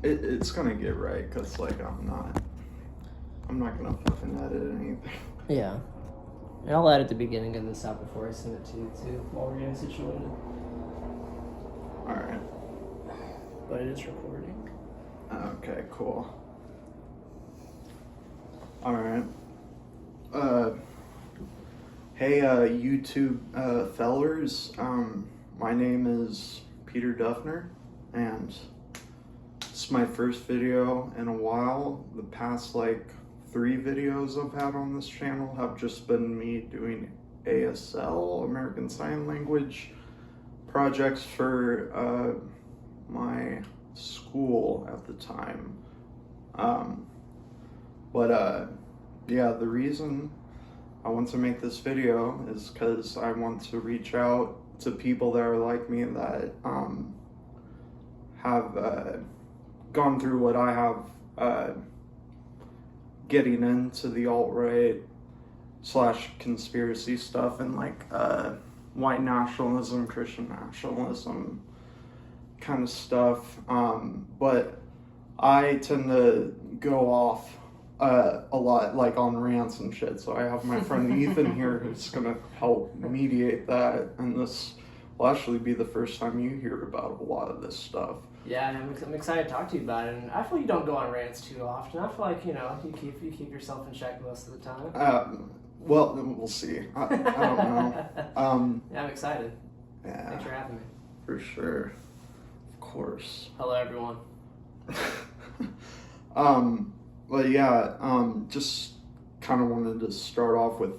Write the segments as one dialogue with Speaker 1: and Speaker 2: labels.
Speaker 1: It's gonna get right, because, like, I'm not gonna fucking edit anything.
Speaker 2: Yeah. And I'll edit the beginning of this out before I send it to you, too, while we're getting situated.
Speaker 1: Alright.
Speaker 2: But it is recording.
Speaker 1: Okay, cool. Alright. Hey, YouTube, fellers. My name is Peter Duffner, and it's my first video in a while. The past, 3 videos I've had on this channel have just been me doing ASL, American Sign Language, projects for, my school at the time. Yeah, the reason I want to make this video is because I want to reach out to people that are like me, that have gone through what I have, getting into the alt-right / conspiracy stuff, and white nationalism, Christian nationalism kind of stuff. But I tend to go off a lot, on rants and shit. So I have my friend Ethan here who's gonna help mediate that, and this will actually be the first time you hear about a lot of this stuff.
Speaker 2: Yeah, and I'm excited to talk to you about it. And I feel you don't go on rants too often. I feel like you keep yourself in check most of the time.
Speaker 1: Well, we'll see. I don't know.
Speaker 2: Yeah, I'm excited.
Speaker 1: Yeah.
Speaker 2: Thanks for having me.
Speaker 1: For sure. Of course.
Speaker 2: Hello, everyone.
Speaker 1: But yeah, just kind of wanted to start off with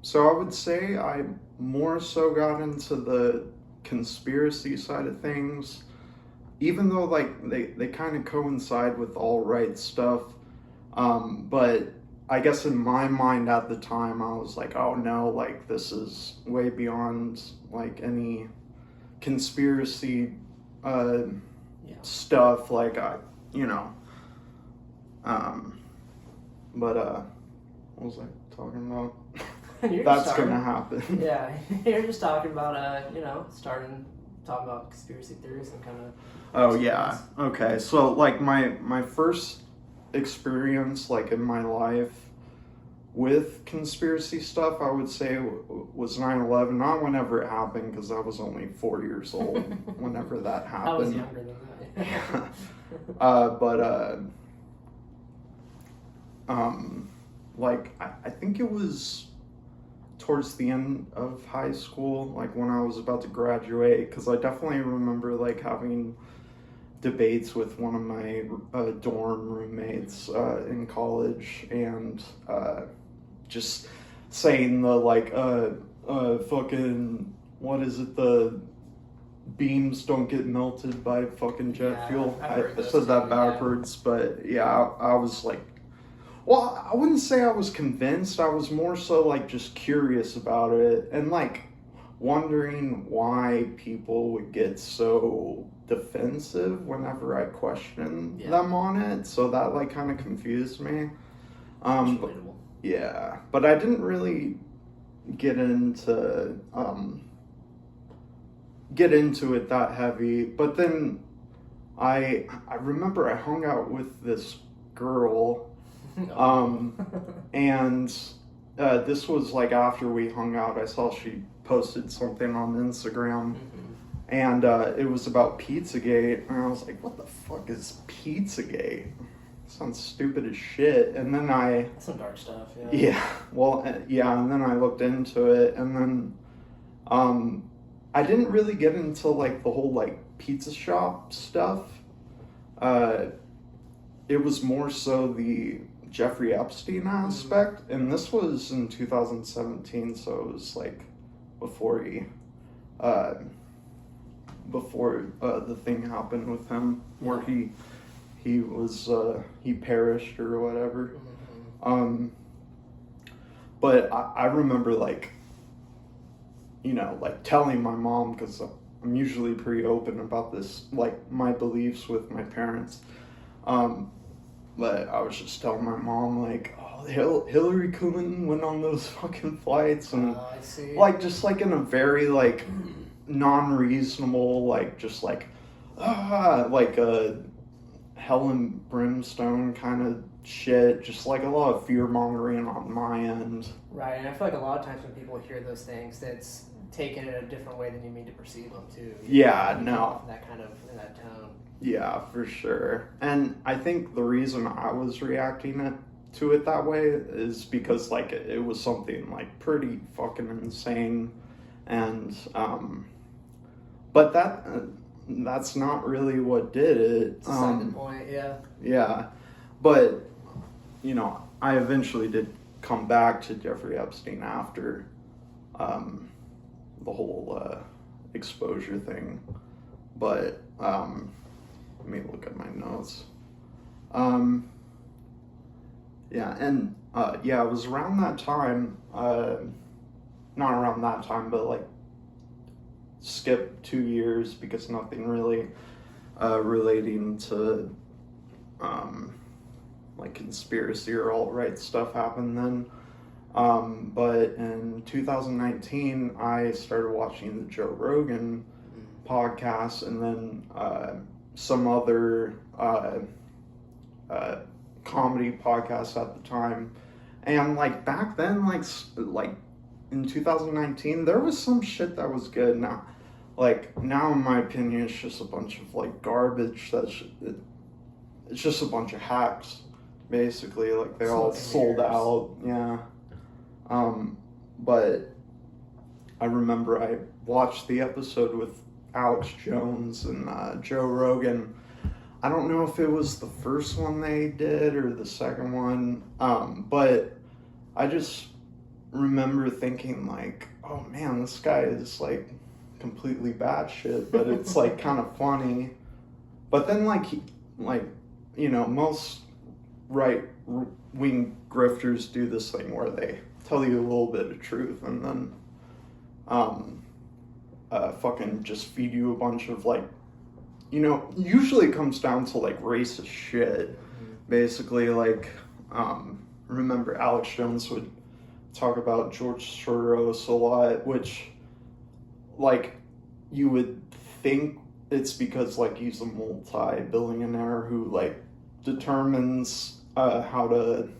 Speaker 1: so I would say I more so got into the conspiracy side of things, even though they kind of coincide with alt-right stuff. But I guess in my mind at the time, I was like, oh no, this is way beyond any conspiracy stuff, what was I talking about? That's gonna happen.
Speaker 2: Yeah, you're just talking about talking about conspiracy theories and kind of.
Speaker 1: Oh yeah. Okay. So my first experience in my life with conspiracy stuff, I would say, was 9/11. Not whenever it happened, because I was only 4 years old whenever that happened.
Speaker 2: I was younger than that.
Speaker 1: I think it was towards the end of high school, when I was about to graduate, because I definitely remember having debates with one of my dorm roommates in college, and just saying the fucking, what is it, the beams don't get melted by fucking jet fuel. I said that backwards, but yeah, I was well, I wouldn't say I was convinced. I was more so just curious about it, and wondering why people would get so defensive whenever I questioned them on it. So that kind of confused me. Yeah, but I didn't really get into it that heavy. But then I remember I hung out with this girl. And this was after we hung out. I saw she posted something on Instagram, and it was about Pizzagate, and I was like, what the fuck is Pizzagate? Sounds stupid as shit. And then
Speaker 2: That's some dark stuff.
Speaker 1: Yeah, well, yeah, and then I looked into it, and then I didn't really get into the whole pizza shop stuff. It was more so the Jeffrey Epstein aspect, and this was in 2017, so it was before the thing happened with him, where he was he perished or whatever. But I remember telling my mom, because I'm usually pretty open about this, my beliefs with my parents. But I was just telling my mom, oh, Hillary Clinton went on those fucking flights, and
Speaker 2: I see.
Speaker 1: just in a very non-reasonable, like a hell and brimstone kind of shit, just like a lot of fear mongering on my end.
Speaker 2: Right, and I feel like a lot of times when people hear those things, that's taken in a different way than you mean to perceive them too.
Speaker 1: Yeah, no.
Speaker 2: That kind of in that tone.
Speaker 1: Yeah, for sure. And I think the reason I was reacting to it that way is because like it was something like pretty fucking insane, and but that's not really what did it.
Speaker 2: It's a second point, yeah.
Speaker 1: Yeah, but you know, I eventually did come back to Jeffrey Epstein after the whole exposure thing, but let me look at my notes. Yeah, and yeah, it was around that time, not around that time, but like skip 2 years because nothing really relating to like conspiracy or alt-right stuff happened then. But in 2019, I started watching the Joe Rogan podcast, and then some other comedy podcasts at the time. And like back then, like in 2019, there was some shit that was good. Now, in my opinion, it's just a bunch of like garbage. It's just a bunch of hacks, basically. Like they all sold out. Yeah. But I remember I watched the episode with Alex Jones and Joe Rogan. I don't know if it was the first one they did or the second one, but I just remember thinking like, oh man, this guy is like completely batshit, but it's like kind of funny. But then most right-wing grifters do this thing where they tell you a little bit of truth and then fucking just feed you a bunch of like, usually it comes down to like racist shit. Basically, like, remember Alex Jones would talk about George Soros a lot, which like you would think it's because like he's a multi-billionaire who like determines how to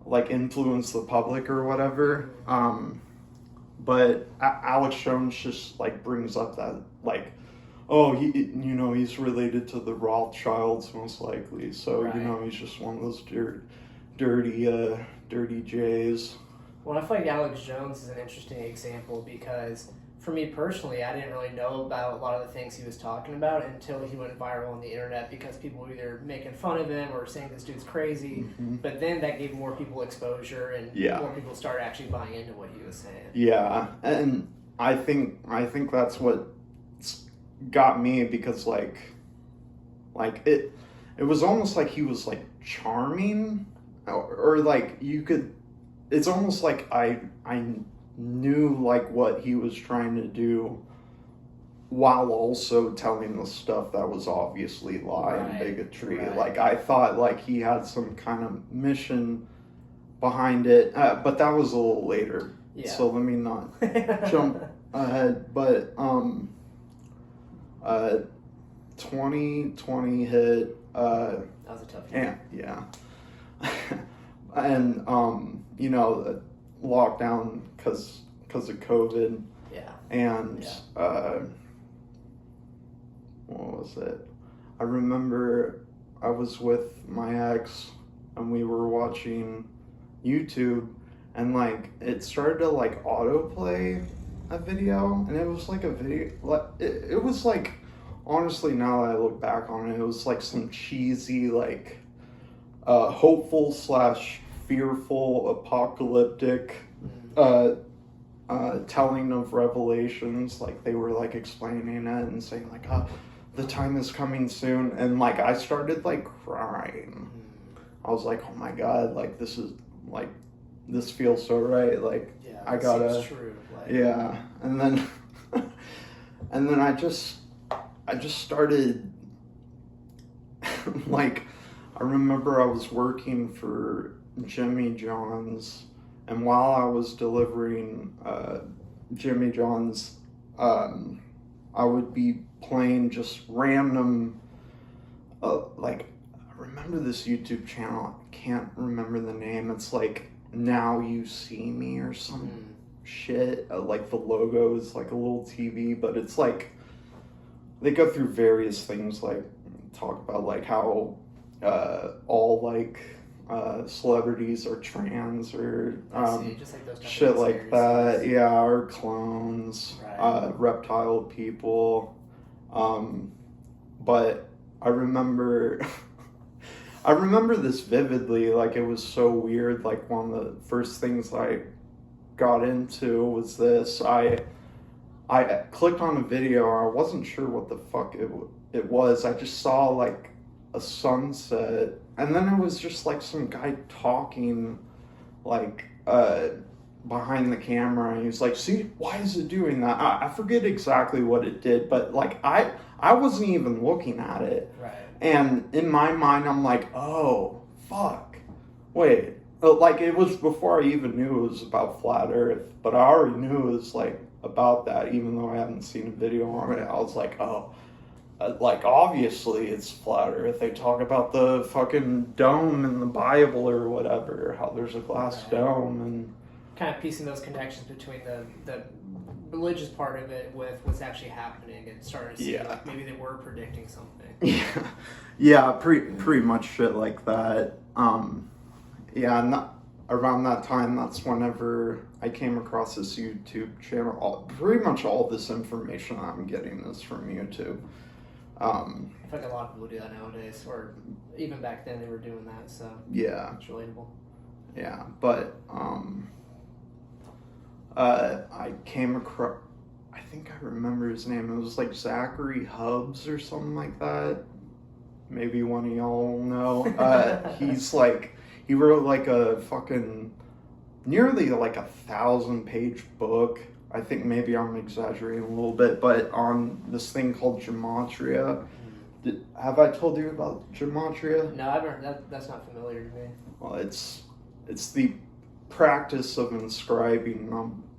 Speaker 1: like influence the public or whatever. But Alex Jones just like brings up that like, oh, he's related to the Rothschilds most likely, so right. He's just one of those dirty J's.
Speaker 2: Well, I feel like Alex Jones is an interesting example because for me personally, I didn't really know about a lot of the things he was talking about until he went viral on the internet because people were either making fun of him or saying this dude's crazy. Mm-hmm. But then that gave more people exposure and more people started actually buying into what he was saying.
Speaker 1: Yeah, and I think that's what got me because like it was almost like he was like charming or like you could. It's almost like I knew like what he was trying to do while also telling the stuff that was obviously lie and bigotry. Right. Like I thought like he had some kind of mission behind it, but that was a little later. Yeah. So let me not jump ahead. But 2020 hit.
Speaker 2: That was a tough year.
Speaker 1: Yeah. And lockdown because of COVID.
Speaker 2: Yeah.
Speaker 1: And what was it? I remember I was with my ex and we were watching YouTube and like it started to like autoplay a video and it was like a video like it was like honestly now that I look back on it was like some cheesy like hopeful / fearful apocalyptic telling of revelations. Like they were like explaining it and saying like the time is coming soon, and like I started like crying. I was like, oh my god, like this is like this feels so right, like I gotta
Speaker 2: true. Like,
Speaker 1: yeah. And then and then I just started like I remember I was working for Jimmy John's, and while I was delivering Jimmy John's, I would be playing just random, like, I remember this YouTube channel, I can't remember the name, it's like Now You See Me or some shit, like the logo is like a little TV, but it's like, they go through various things, like, talk about like how all like celebrities are trans or
Speaker 2: just like those
Speaker 1: shit like that, yeah, or clones,
Speaker 2: right.
Speaker 1: reptile people, but I remember I remember this vividly, like it was so weird, like one of the first things I got into was this. I clicked on a video, I wasn't sure what the fuck it was. I just saw like a sunset, and then it was just like some guy talking, like behind the camera, and he was like, "See, why is it doing that?" I forget exactly what it did, but like I wasn't even looking at it,
Speaker 2: right?
Speaker 1: And in my mind, I'm like, "Oh fuck, wait." Like it was before I even knew it was about flat Earth, but I already knew it was like about that, even though I hadn't seen a video on it. I was like, oh, like obviously it's flat Earth. They talk about the fucking dome in the Bible or whatever, how there's a glass dome, and
Speaker 2: kind of piecing those connections between the religious part of it with what's actually happening and starting to see like maybe they were predicting something.
Speaker 1: Yeah, pretty much shit like that. Yeah, not around that time, that's whenever I came across this YouTube channel. Pretty much all this information I'm getting is from YouTube.
Speaker 2: I feel like a lot of people do that nowadays, or even back then they were doing that, so
Speaker 1: yeah,
Speaker 2: it's relatable.
Speaker 1: Yeah, but I came across, I think I remember his name, it was like Zachary Hubbs or something like that. Maybe one of y'all know. He's like, he wrote like a fucking nearly like 1,000-page book. I think maybe I'm exaggerating a little bit, but on this thing called gematria. Have I told you about gematria?
Speaker 2: No, I've heard that's not familiar to me.
Speaker 1: Well, it's the practice of inscribing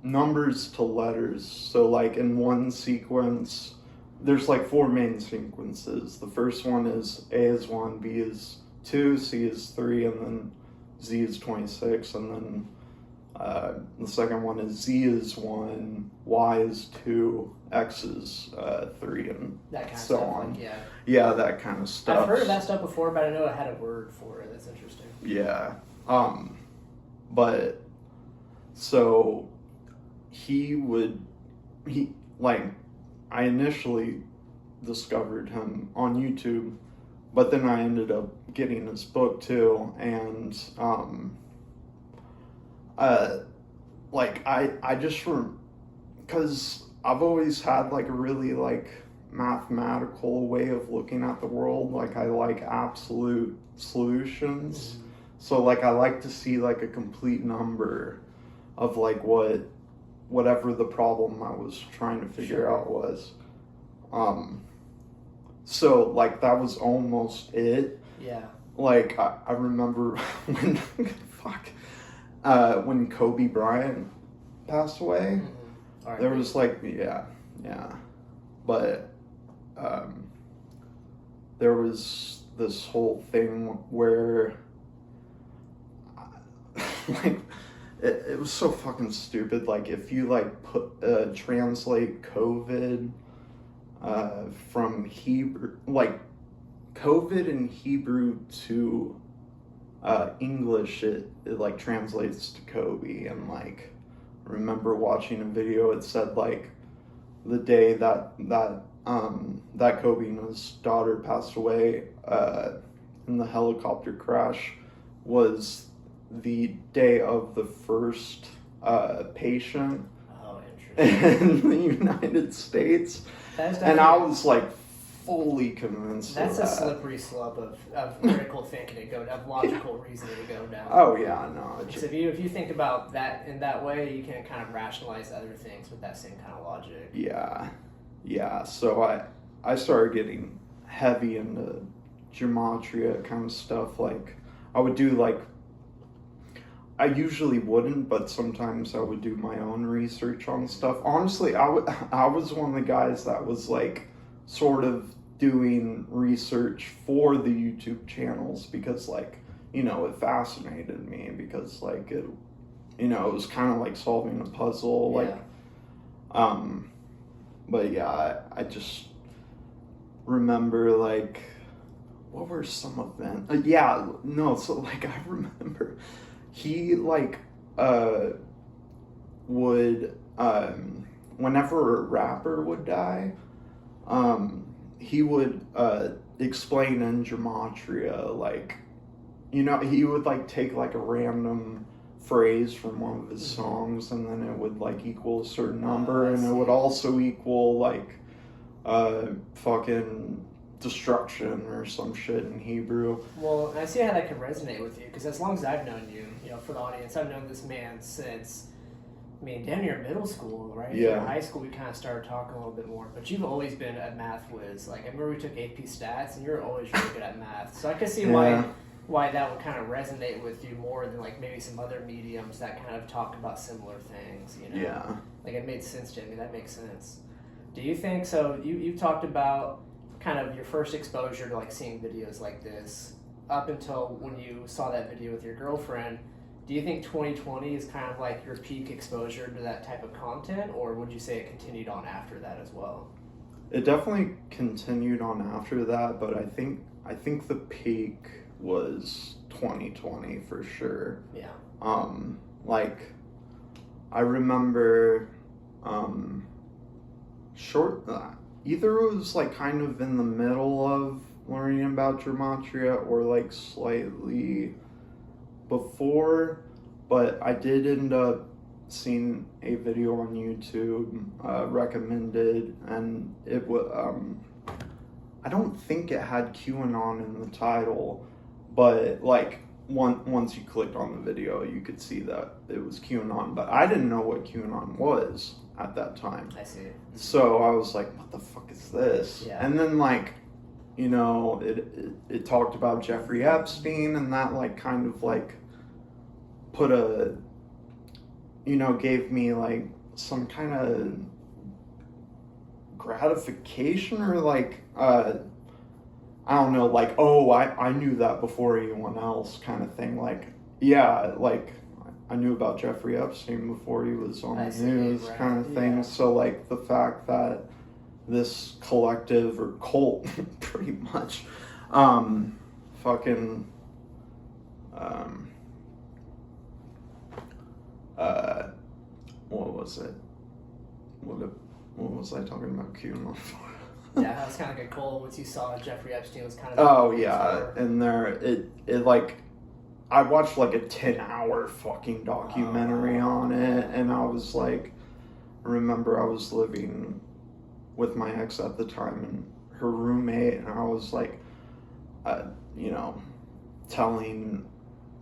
Speaker 1: numbers to letters. So like in one sequence, there's like 4 main sequences. The first one is A is 1, B is 2, C is 3, and then Z is 26, and then the second one is Z is 1, Y is 2, X is 3, and
Speaker 2: that kind of
Speaker 1: so
Speaker 2: stuff,
Speaker 1: on.
Speaker 2: like,
Speaker 1: yeah, that kind of stuff.
Speaker 2: I've heard of that stuff before, but I know it had a word for it. That's interesting.
Speaker 1: Yeah. But so I initially discovered him on YouTube, but then I ended up getting his book too, and I just because I've always had like a really like mathematical way of looking at the world. Like I like absolute solutions. So like I like to see like a complete number of like whatever the problem I was trying to figure out was. So like that was almost it.
Speaker 2: Yeah.
Speaker 1: Like I remember when when Kobe Bryant passed away.
Speaker 2: Right.
Speaker 1: There was like yeah. But there was this whole thing where like it was so fucking stupid. Like if you like translate COVID from Hebrew, like COVID in Hebrew to English, it like translates to Kobe. And like I remember watching a video, it said like the day that Kobe and his daughter passed away in the helicopter crash was the day of the first patient in the United States. And I was like fully convinced
Speaker 2: that's
Speaker 1: of
Speaker 2: a
Speaker 1: that.
Speaker 2: Slippery slope of critical thinking to go down, of logical reasoning to go down.
Speaker 1: Oh yeah, no.
Speaker 2: So if you think about that in that way, you can kind of rationalize other things with that same kind of logic.
Speaker 1: Yeah. So I started getting heavy into gematria kind of stuff. Like I would do like, I usually wouldn't, but sometimes I would do my own research on stuff. Honestly, I was one of the guys that was like sort of doing research for the YouTube channels because, like, you know, it fascinated me because, like, it, you know, it was kind of like solving a puzzle, like, but yeah, I just remember, like, what were some of them? So, like, I remember he, like, would, whenever a rapper would die, he would, explain in gematria, like, you know, he would, like, take, like, a random phrase from one of his songs, and then it would, like, equal a certain number, and it would also equal, like, fucking destruction or some shit in Hebrew.
Speaker 2: Well, I see how that can resonate with you, because as long as I've known you, you know, for the audience, I've known this man since, I mean, damn near middle school, right?
Speaker 1: Yeah.
Speaker 2: In high school, we kind of started talking a little bit more, but you've always been a math whiz. Like, I remember we took AP Stats, and you're always really good at math. So I could see why that would kind of resonate with you more than, like, maybe some other mediums that kind of talk about similar things, you know?
Speaker 1: Yeah.
Speaker 2: Like, it made sense to me. That makes sense. Do you think, so you've talked about kind of your first exposure to, like, seeing videos like this up until when you saw that video with your girlfriend. Do you think 2020 is kind of like your peak exposure to that type of content, or would you say it continued on after that as well?
Speaker 1: It definitely continued on after that, but I think the peak was 2020 for sure.
Speaker 2: Yeah.
Speaker 1: Like, I remember, either it was, like, kind of in the middle of learning about gematria or, like, slightly before, but I did end up seeing a video on YouTube recommended, and it was, I don't think it had QAnon in the title, but, like, once you clicked on the video, you could see that it was QAnon, but I didn't know what QAnon was at that time.
Speaker 2: I see.
Speaker 1: So I was like, what the fuck is this?
Speaker 2: Yeah.
Speaker 1: And then, like, you know, it talked about Jeffrey Epstein, and that, like, kind of, like, put a, you know, gave me, like, some kind of gratification, or, like, I don't know, like, oh, I knew that before anyone else kind of thing. Like, yeah, like, I knew about Jeffrey Epstein before he was on the news, right, kind of thing. Yeah. So, like, the fact that this collective or cult, pretty much, what was it? What was I talking about QAnon for?
Speaker 2: Yeah, that was kind of like a goal once you saw Jeffrey Epstein was kind of...
Speaker 1: Oh, yeah, and there, it like, I watched, like, a 10-hour fucking documentary on it, and I was, like, I remember I was living with my ex at the time, and her roommate, and I was, like, you know, telling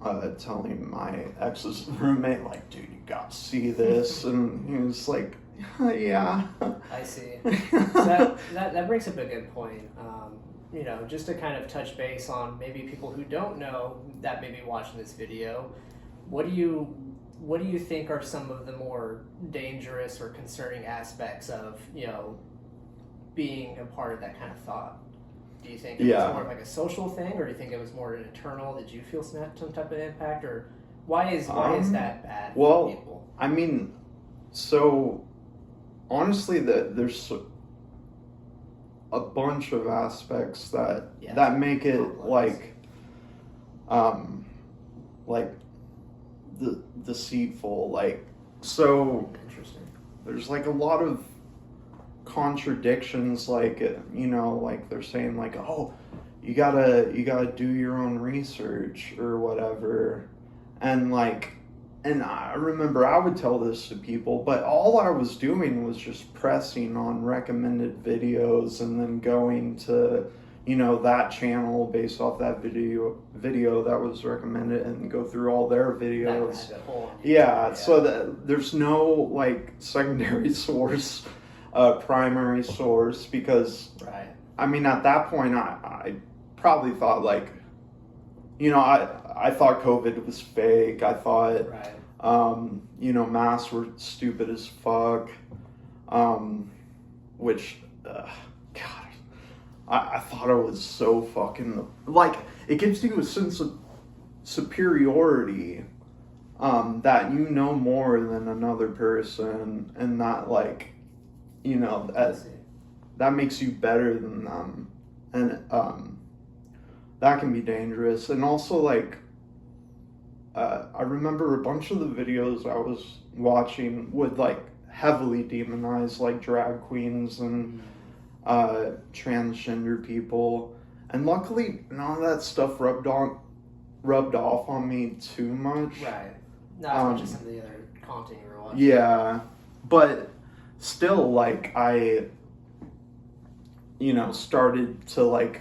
Speaker 1: my ex's roommate, like, dude, you gotta see this, and he was like, yeah.
Speaker 2: I see. So that brings up a good point. You know, just to kind of touch base on maybe people who don't know that may be watching this video, what do you think are some of the more dangerous or concerning aspects of, you know, being a part of that kind of thought? Do you think it was more of like a social thing, or do you think it was more an internal? Did you feel some type of impact, or why is that bad for people?
Speaker 1: I mean, so honestly, there's a bunch of aspects that make it like deceitful. Like, so
Speaker 2: interesting.
Speaker 1: There's, like, a lot of contradictions, like, you know, like, they're saying, like, oh, you gotta do your own research or whatever, and, like, and I remember I would tell this to people, but all I was doing was just pressing on recommended videos and then going to, you know, that channel based off that video that was recommended and go through all their videos. Yeah, so that there's no, like, secondary source, primary source, because,
Speaker 2: right.
Speaker 1: I mean, at that point, I probably thought, like, you know, I thought COVID was fake. I thought,
Speaker 2: right.
Speaker 1: You know, masks were stupid as fuck. Which, God, I thought it was so fucking, like, it gives you a sense of superiority, that you know more than another person, and not like, you know, that makes you better than them, and that can be dangerous. And also, like, I remember a bunch of the videos I was watching would like heavily demonize like drag queens and transgender people, and luckily none of that stuff rubbed off on me too much.
Speaker 2: Right. Not as much as some of the other content you were watching.
Speaker 1: Yeah, but still, like, I, you know, started to like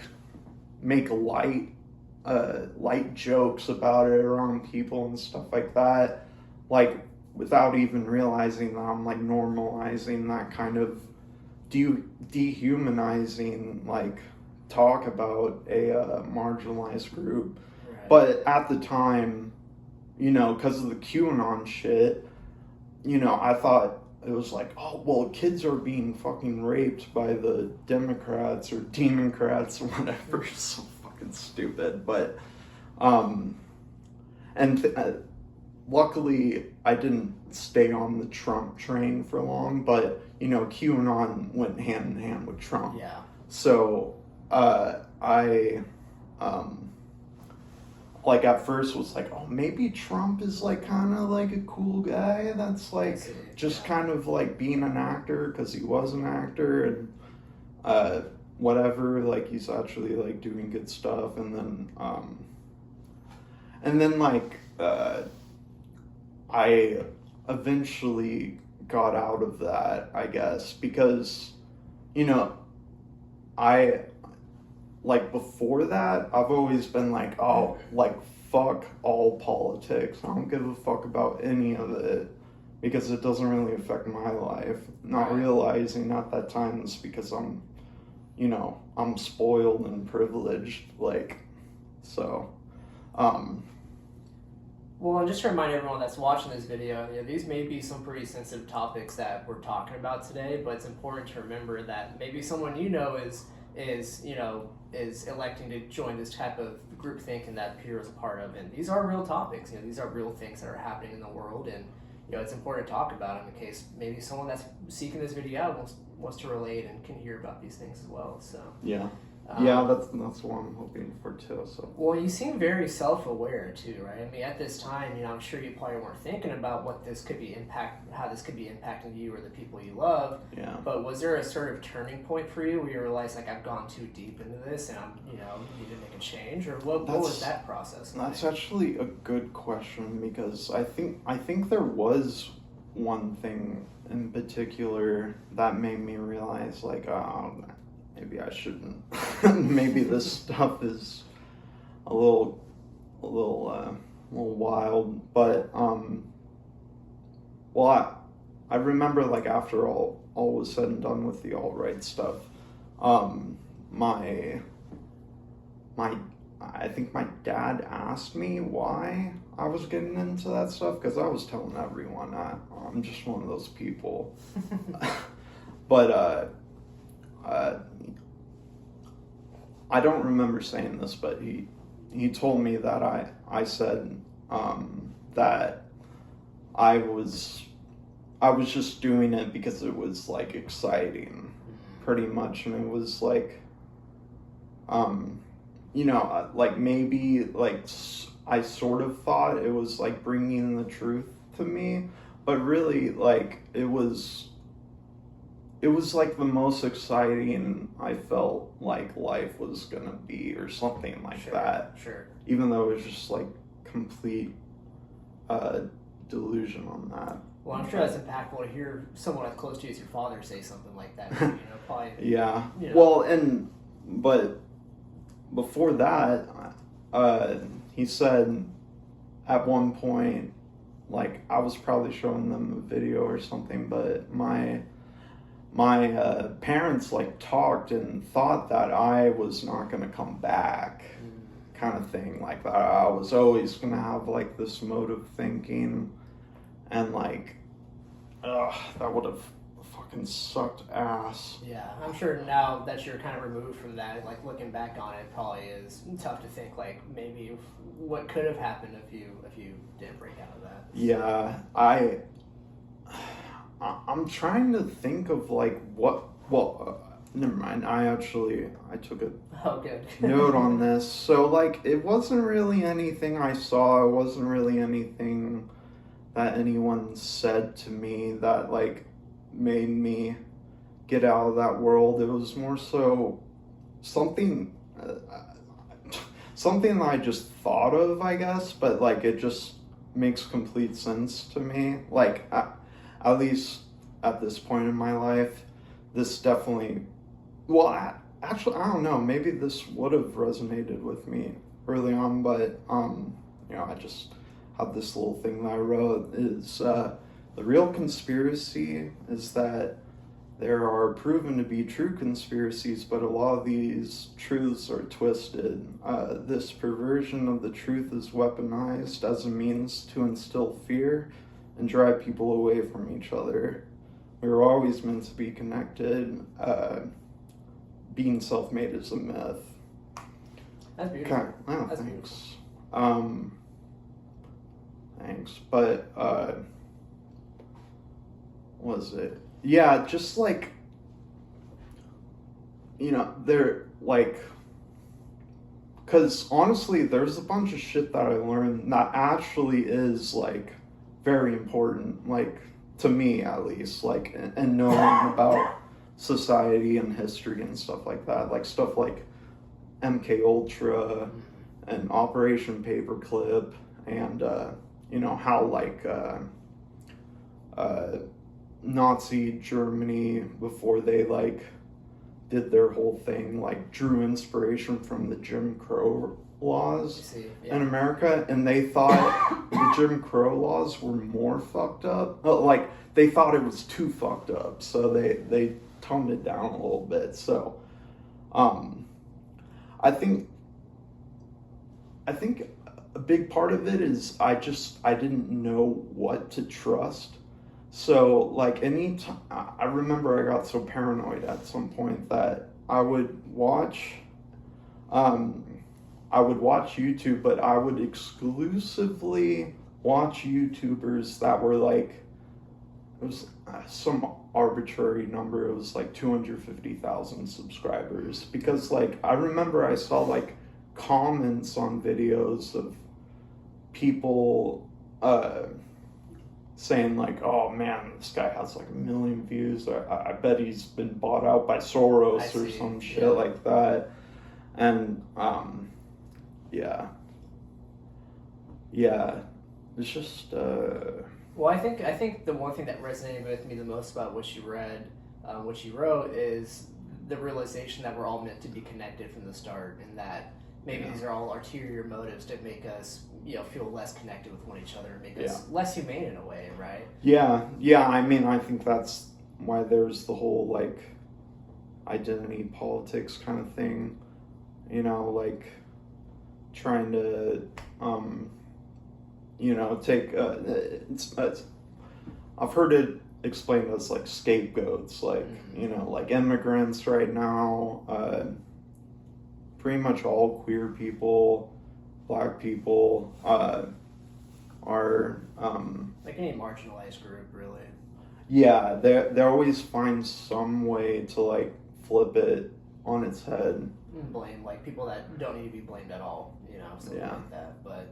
Speaker 1: make light jokes about it around people and stuff like that, like, without even realizing that I'm like normalizing that kind of dehumanizing like talk about a marginalized group.
Speaker 2: Right.
Speaker 1: But at the time, you know, because of the QAnon shit, you know, I thought it was like, oh, well, kids are being fucking raped by the Democrats or Democrats or whatever. So fucking stupid. But, luckily I didn't stay on the Trump train for long, but, you know, QAnon went hand in hand with Trump.
Speaker 2: Yeah.
Speaker 1: So, I, like, at first was like, oh, maybe Trump is like kind of like a cool guy that's like just kind of like being an actor, because he was an actor, and whatever, like he's actually like doing good stuff. And then like I eventually got out of that, I guess, because, you know, I, like, before that, I've always been like, oh, like, fuck all politics. I don't give a fuck about any of it, because it doesn't really affect my life. Not realizing at that time it's because I'm, you know, I'm spoiled and privileged, like, so,
Speaker 2: Well, and just to remind everyone that's watching this video, you know, these may be some pretty sensitive topics that we're talking about today, but it's important to remember that maybe someone you know is electing to join this type of group thinking that Peter is a part of, and these are real topics. You know, these are real things that are happening in the world, and, you know, it's important to talk about in case maybe someone that's seeking this video out wants to relate and can hear about these things as well. So
Speaker 1: yeah. Yeah, that's what I'm hoping for too. So.
Speaker 2: Well, you seem very self-aware too, right? I mean, at this time, you know, I'm sure you probably weren't thinking about how this could be impacting you or the people you love.
Speaker 1: Yeah.
Speaker 2: But was there a sort of turning point for you where you realized, like, I've gone too deep into this and I'm, you know, need to make a change, or what was that process like?
Speaker 1: That's actually a good question, because I think there was one thing in particular that made me realize, like, maybe I shouldn't. Maybe this stuff is a little wild. But well, I remember, like, after all was said and done with the alt-right stuff, I think my dad asked me why I was getting into that stuff, because I was telling everyone I'm just one of those people. But I don't remember saying this, but he told me that I said that I was just doing it because it was, like, exciting, pretty much, and it was like, you know, like, maybe, like, I sort of thought it was like bringing the truth to me, but really, like, it was like the most exciting I felt like life was gonna be, or something like that.
Speaker 2: Sure.
Speaker 1: Even though it was just like complete delusion on that.
Speaker 2: Well, I'm sure that's impactful to hear someone as close to you as your father say something like that. You know, probably.
Speaker 1: Yeah.
Speaker 2: You know.
Speaker 1: Well, but before that, he said at one point, like, I was probably showing them a video or something, but my parents, like, talked and thought that I was not going to come back, kind of thing, like that I was always going to have, like, this mode of thinking, and, like, that would have fucking fucking sucked ass.
Speaker 2: Yeah, I'm sure now that you're kind of removed from that, like looking back on it, probably is tough to think like maybe what could have happened if you didn't break out of that.
Speaker 1: Yeah, I'm trying to think of like what. Well, never mind. I took a
Speaker 2: Oh, good.
Speaker 1: note on this. So like, it wasn't really anything I saw. It wasn't really anything that anyone said to me that like made me get out of that world. It was more so something something that I just thought of, I guess, but like it just makes complete sense to me. Like at least at this point in my life, this definitely. Well, actually, I don't know. Maybe this would have resonated with me early on, but I just have this little thing that I wrote is the real conspiracy is that there are proven to be true conspiracies, but a lot of these truths are twisted. This perversion of the truth is weaponized as a means to instill fear and drive people away from each other. We were always meant to be connected. Being self-made is a myth.
Speaker 2: That's beautiful. That's
Speaker 1: thanks. Beautiful. Thanks. But what was it? Yeah, just like they're like, because honestly, there's a bunch of shit that I learned that actually is like very important, like to me at least, like and knowing about society and history and stuff like that, like stuff like MK Ultra and Operation Paperclip, and how like Nazi Germany, before they like did their whole thing, like drew inspiration from the Jim Crow laws in America, and they thought the Jim Crow laws were more fucked up. Like they thought it was too fucked up, so they toned it down a little bit. So I think a big part of it is I didn't know what to trust. So like I remember I got so paranoid at some point that I would watch YouTube, but I would exclusively watch YouTubers that were like, it was some arbitrary number. It was like 250,000 subscribers, because like I remember I saw like comments on videos of people saying like, oh man, this guy has like 1 million views. I bet he's been bought out by Soros or some shit like that. And yeah, it's just
Speaker 2: Well, I think the one thing that resonated with me the most about what you wrote, is the realization that we're all meant to be connected from the start, and that maybe these are all ulterior motives to make us, feel less connected with one each other, and make us less humane in a way, right?
Speaker 1: Yeah. I mean, I think that's why there's the whole like identity politics kind of thing, like trying to take I've heard it explained as like scapegoats, like like immigrants right now, pretty much all queer people, black people are
Speaker 2: like any marginalized group, really.
Speaker 1: Yeah, they always find some way to like flip it on its head.
Speaker 2: Blame like people that don't need to be blamed at all, something like that. But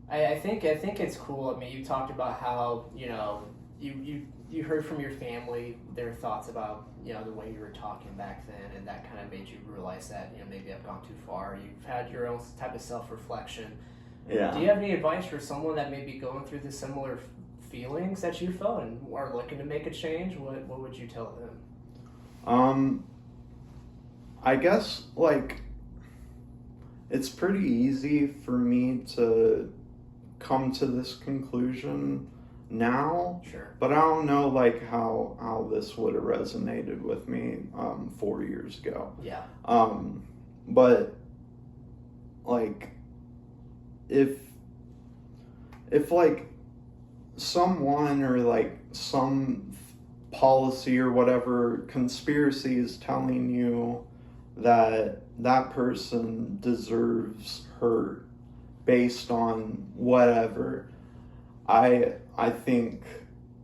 Speaker 2: I think it's cool. I mean, you talked about how you heard from your family their thoughts about the way you were talking back then, and that kind of made you realize that maybe I've gone too far. You've had your own type of self-reflection.
Speaker 1: Yeah.
Speaker 2: Do you have any advice for someone that may be going through the similar feelings that you felt and are looking to make a change? What would you tell them?
Speaker 1: I guess like it's pretty easy for me to come to this conclusion now.
Speaker 2: Sure.
Speaker 1: But I don't know like how this would have resonated with me 4 years ago.
Speaker 2: Yeah.
Speaker 1: But like if like someone or like some policy or whatever conspiracy is telling you that that person deserves hurt based on whatever, I think,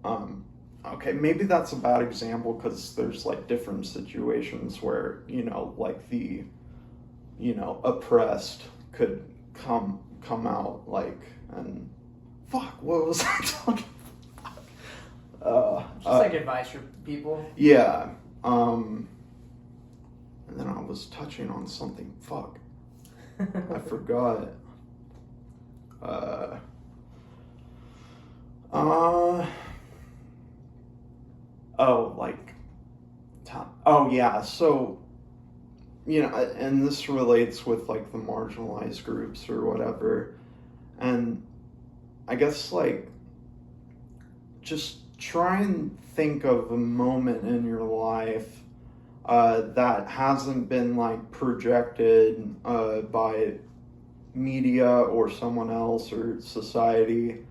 Speaker 1: okay, maybe that's a bad example because there's like different situations where, like the, oppressed could come out like, and fuck, what was I talking about?
Speaker 2: Just like advice for people.
Speaker 1: Yeah. And then I was touching on something. Fuck. I forgot. Oh, like, oh yeah, so, and this relates with like the marginalized groups or whatever, and I guess like, just try and think of a moment in your life that hasn't been like projected by media or someone else or society.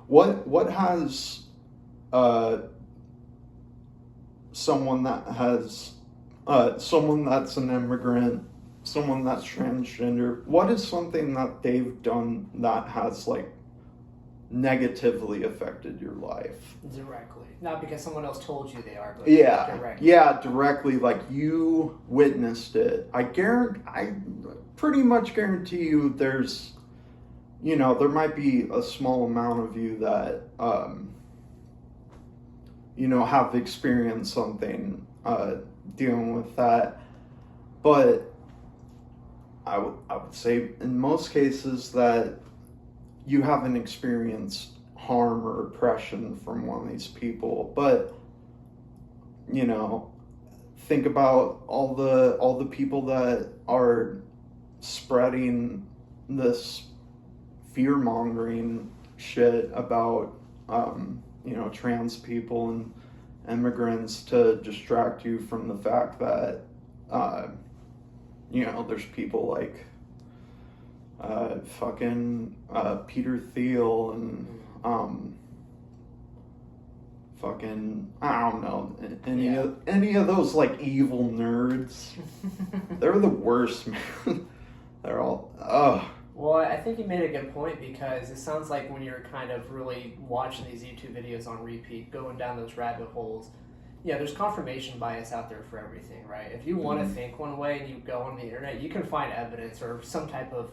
Speaker 1: What has someone that's an immigrant, someone that's transgender, what is something that they've done that has like negatively affected your life?
Speaker 2: Directly. Not because someone else told you they are, but
Speaker 1: directly. Yeah, directly, like you witnessed it. I pretty much guarantee you there's, there might be a small amount of you that, have experienced something dealing with that. But I would say in most cases that you haven't experienced harm or oppression from one of these people. But, think about all the people that are spreading this fear-mongering shit about trans people and immigrants to distract you from the fact that there's people like fucking Peter Thiel and fucking, I don't know, any of those like evil nerds. They're the worst, man. They're all
Speaker 2: Well, I think you made a good point, because it sounds like when you're kind of really watching these YouTube videos on repeat, going down those rabbit holes, there's confirmation bias out there for everything, right? If you want to think one way and you go on the internet, you can find evidence or some type of,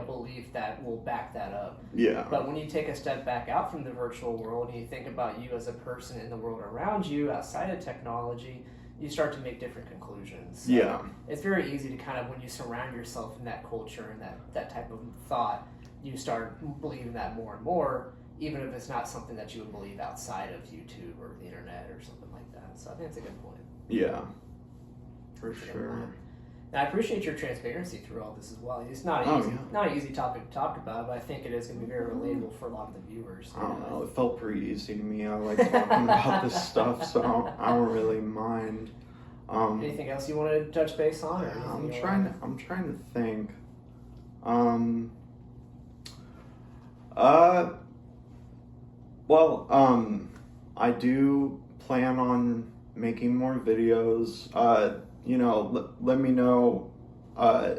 Speaker 2: belief that will back that up.
Speaker 1: Yeah.
Speaker 2: But when you take a step back out from the virtual world and you think about you as a person in the world around you, outside of technology, you start to make different conclusions. So
Speaker 1: yeah.
Speaker 2: It's very easy to kind of, when you surround yourself in that culture and that type of thought, you start believing that more and more, even if it's not something that you would believe outside of YouTube or the internet or something like that. So I think it's a good point.
Speaker 1: Yeah, for sure.
Speaker 2: And I appreciate your transparency through all this as well. It's not not an easy topic to talk about, but I think it is going to be very relatable for a lot of the viewers.
Speaker 1: I don't know. It felt pretty easy to me. I like talking about this stuff, so I don't really mind.
Speaker 2: Anything else you want to touch base on?
Speaker 1: I'm trying to think. I do plan on making more videos. Let me know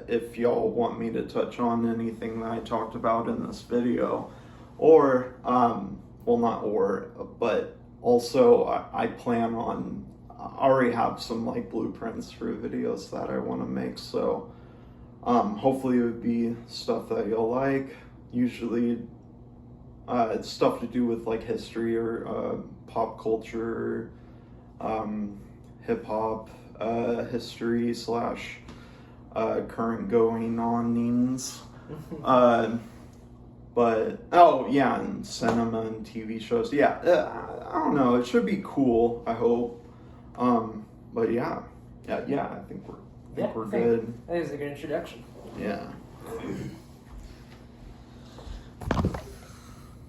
Speaker 1: if y'all want me to touch on anything that I talked about in this video, or but also I plan on, I already have some like blueprints for videos that I want to make, so hopefully it would be stuff that you'll like. Usually it's stuff to do with like history or pop culture, hip-hop history / current going onings. But and cinema and TV shows. I don't know, it should be cool, I hope. But I think we're good.
Speaker 2: That is a good introduction.
Speaker 1: Yeah.